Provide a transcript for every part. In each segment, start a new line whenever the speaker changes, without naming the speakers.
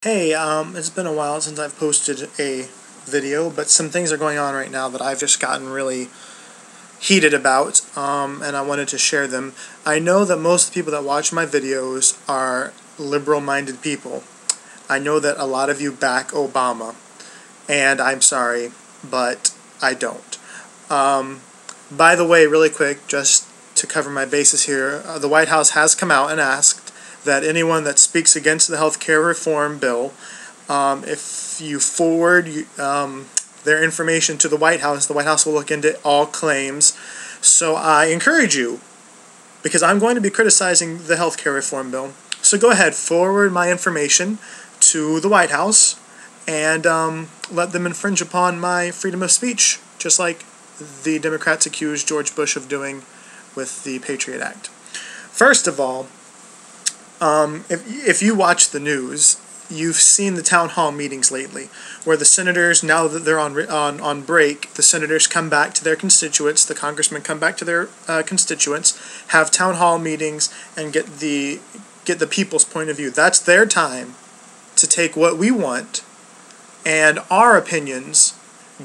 Hey, it's been a while since I've posted a video, but some things are going on right now that I've just gotten really heated about, and I wanted to share them. I know that most of the people that watch my videos are liberal-minded people. I know that a lot of you back Obama, and I'm sorry, but I don't. By the way, really quick, just to cover my bases here, the White House has come out and asked that anyone that speaks against the health care reform bill, if you forward their information to the White House will look into all claims. So I encourage you, because I'm going to be criticizing the health care reform bill, so go ahead, forward my information to the White House and let them infringe upon my freedom of speech, just like the Democrats accused George Bush of doing with the Patriot Act. First of all, if you watch the news, you've seen the town hall meetings lately, where the senators, now that they're on break, the senators come back to their constituents, the congressmen come back to their constituents, have town hall meetings, and get the people's point of view. That's their time to take what we want and our opinions,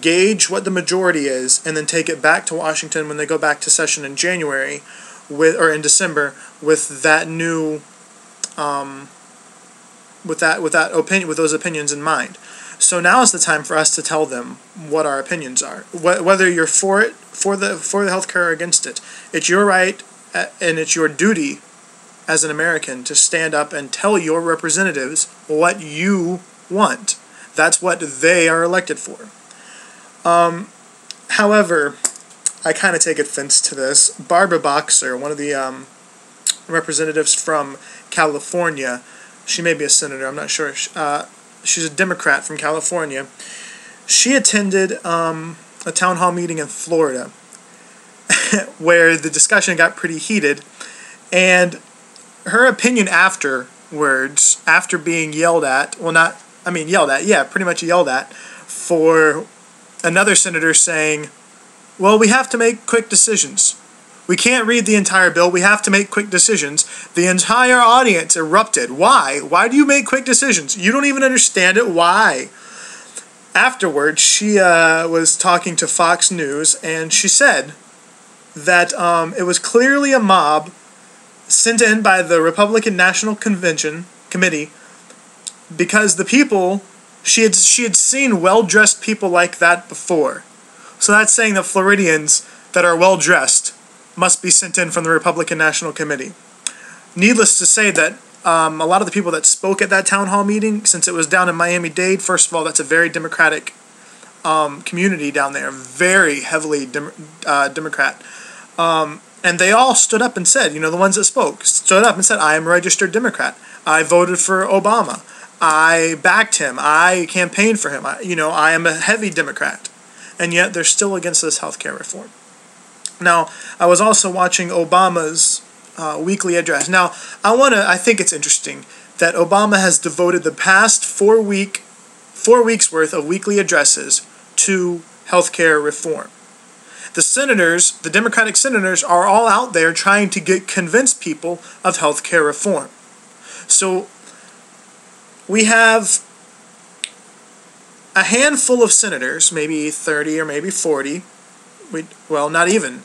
gauge what the majority is, and then take it back to Washington when they go back to session in January, or in December, with that new with those opinions in mind. So now is the time for us to tell them what our opinions are. Whether you're for the healthcare or against it, it's your right and it's your duty as an American to stand up and tell your representatives what you want. That's what they are elected for. However, I kind of take offense to this. Barbara Boxer, one of the representatives from California, she may be a senator, I'm not sure. She's a Democrat from California. She attended a town hall meeting in Florida where the discussion got pretty heated, and her opinion afterwards, after being yelled at, pretty much yelled at, for another senator saying, well, we have to make quick decisions. We can't read the entire bill. We have to make quick decisions. The entire audience erupted. Why? Why do you make quick decisions? You don't even understand it. Why? Afterwards, she was talking to Fox News, and she said that it was clearly a mob sent in by the Republican National Convention Committee, because the people, she had seen well-dressed people like that before. So that's saying that Floridians that are well-dressed must be sent in from the Republican National Committee. Needless to say that a lot of the people that spoke at that town hall meeting, since it was down in Miami-Dade, first of all, that's a very Democratic community down there, very heavily Democrat. And they all stood up and said, the ones that spoke, stood up and said, I am a registered Democrat. I voted for Obama. I backed him. I campaigned for him. I am a heavy Democrat. And yet they're still against this health care reform. Now, I was also watching Obama's weekly address. Now, I think it's interesting that Obama has devoted the past 4 weeks worth of weekly addresses to health care reform. The senators, the Democratic senators, are all out there trying to convince people of health care reform. So we have a handful of senators, maybe 30 or maybe 40, not even,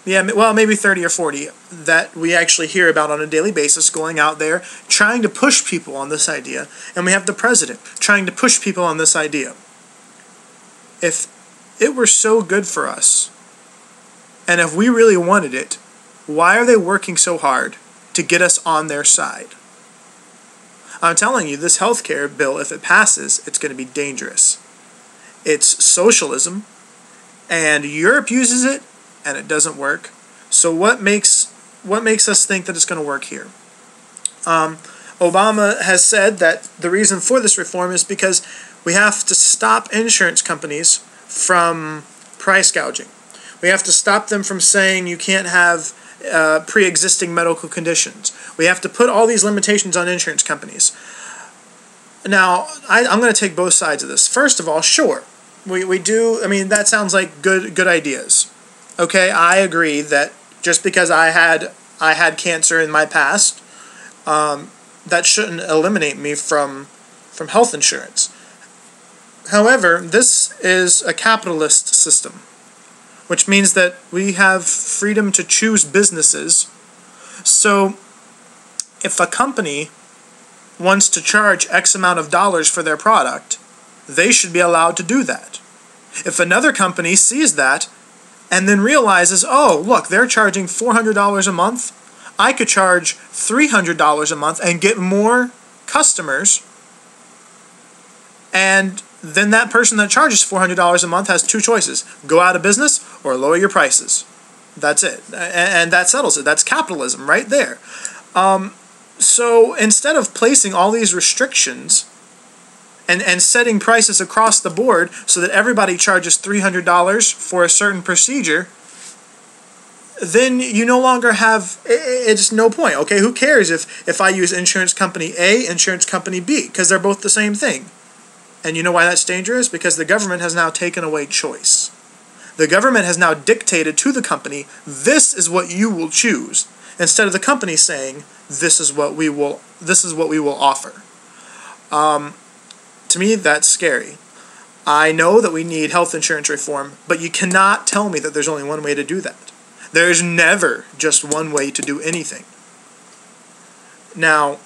maybe 30 or 40, that we actually hear about on a daily basis, going out there trying to push people on this idea, and we have the president trying to push people on this idea. If it were so good for us, and if we really wanted it, why are they working so hard to get us on their side? I'm telling you, this health care bill, if it passes, it's going to be dangerous. It's socialism, and Europe uses it, and it doesn't work. So what makes us think that it's going to work here? Obama has said that the reason for this reform is because we have to stop insurance companies from price gouging. We have to stop them from saying you can't have pre-existing medical conditions. We have to put all these limitations on insurance companies. Now, I'm going to take both sides of this. First of all, sure, we do. That sounds like good ideas. Okay, I agree that just because I had cancer in my past, that shouldn't eliminate me from from health insurance. However, this is a capitalist system, which means that we have freedom to choose businesses. So if a company wants to charge X amount of dollars for their product, they should be allowed to do that. If another company sees that and then realizes, oh, look, they're charging $400 a month, I could charge $300 a month and get more customers, and then that person that charges $400 a month has two choices: go out of business or lower your prices. That's it. And that settles it. That's capitalism right there. So instead of placing all these restrictions and setting prices across the board so that everybody charges $300 for a certain procedure, then you no longer have, it's no point. Okay, who cares if I use insurance company A, insurance company B, because they're both the same thing. And you know why that's dangerous? Because the government has now taken away choice. The government has now dictated to the company, this is what you will choose, instead of the company saying, this is what we will offer. To me, that's scary. I know that we need health insurance reform, but you cannot tell me that there's only one way to do that. There's never just one way to do anything. Now,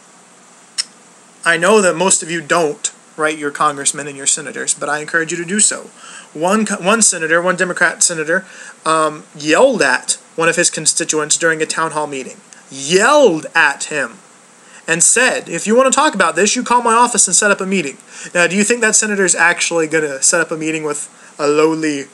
I know that most of you don't write your congressmen and your senators, but I encourage you to do so. One Democrat senator, yelled at one of his constituents during a town hall meeting. Yelled at him and said, if you want to talk about this, you call my office and set up a meeting. Now, do you think that senator is actually going to set up a meeting with a lowly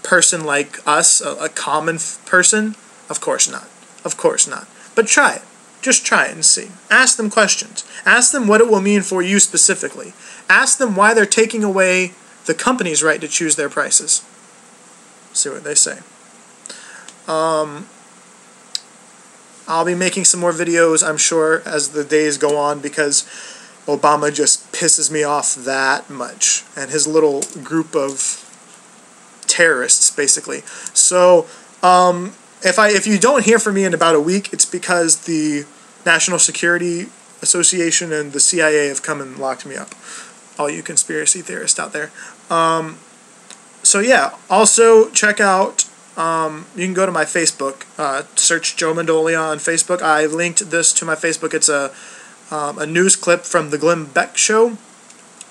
person like us, a common person? Of course not. Of course not. But try it. Just try it and see. Ask them questions. Ask them what it will mean for you specifically. Ask them why they're taking away the company's right to choose their prices. See what they say. I'll be making some more videos, I'm sure, as the days go on, because Obama just pisses me off that much, and his little group of terrorists, basically. So, if you don't hear from me in about a week, it's because the National Security Association and the CIA have come and locked me up. All you conspiracy theorists out there. So yeah, also check out, you can go to my Facebook, search Joe Mandolia on Facebook. I linked this to my Facebook. It's a news clip from the Glenn Beck show,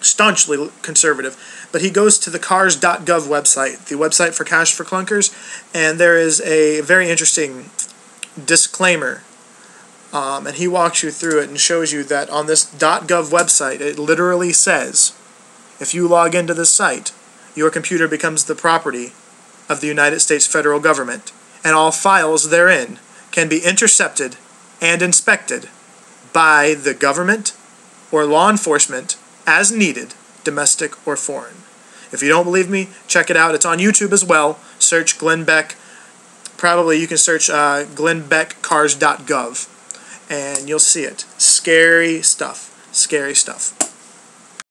staunchly conservative, but he goes to the cars.gov website, the website for Cash for Clunkers, and there is a very interesting disclaimer, and he walks you through it and shows you that on this .gov website, it literally says, if you log into this site, your computer becomes the property of the United States federal government, and all files therein can be intercepted and inspected by the government or law enforcement as needed, domestic or foreign. If you don't believe me, check it out. It's on YouTube as well. Search Glenn Beck. Probably you can search Glenn Beck cars.gov, and you'll see it. Scary stuff. Scary stuff.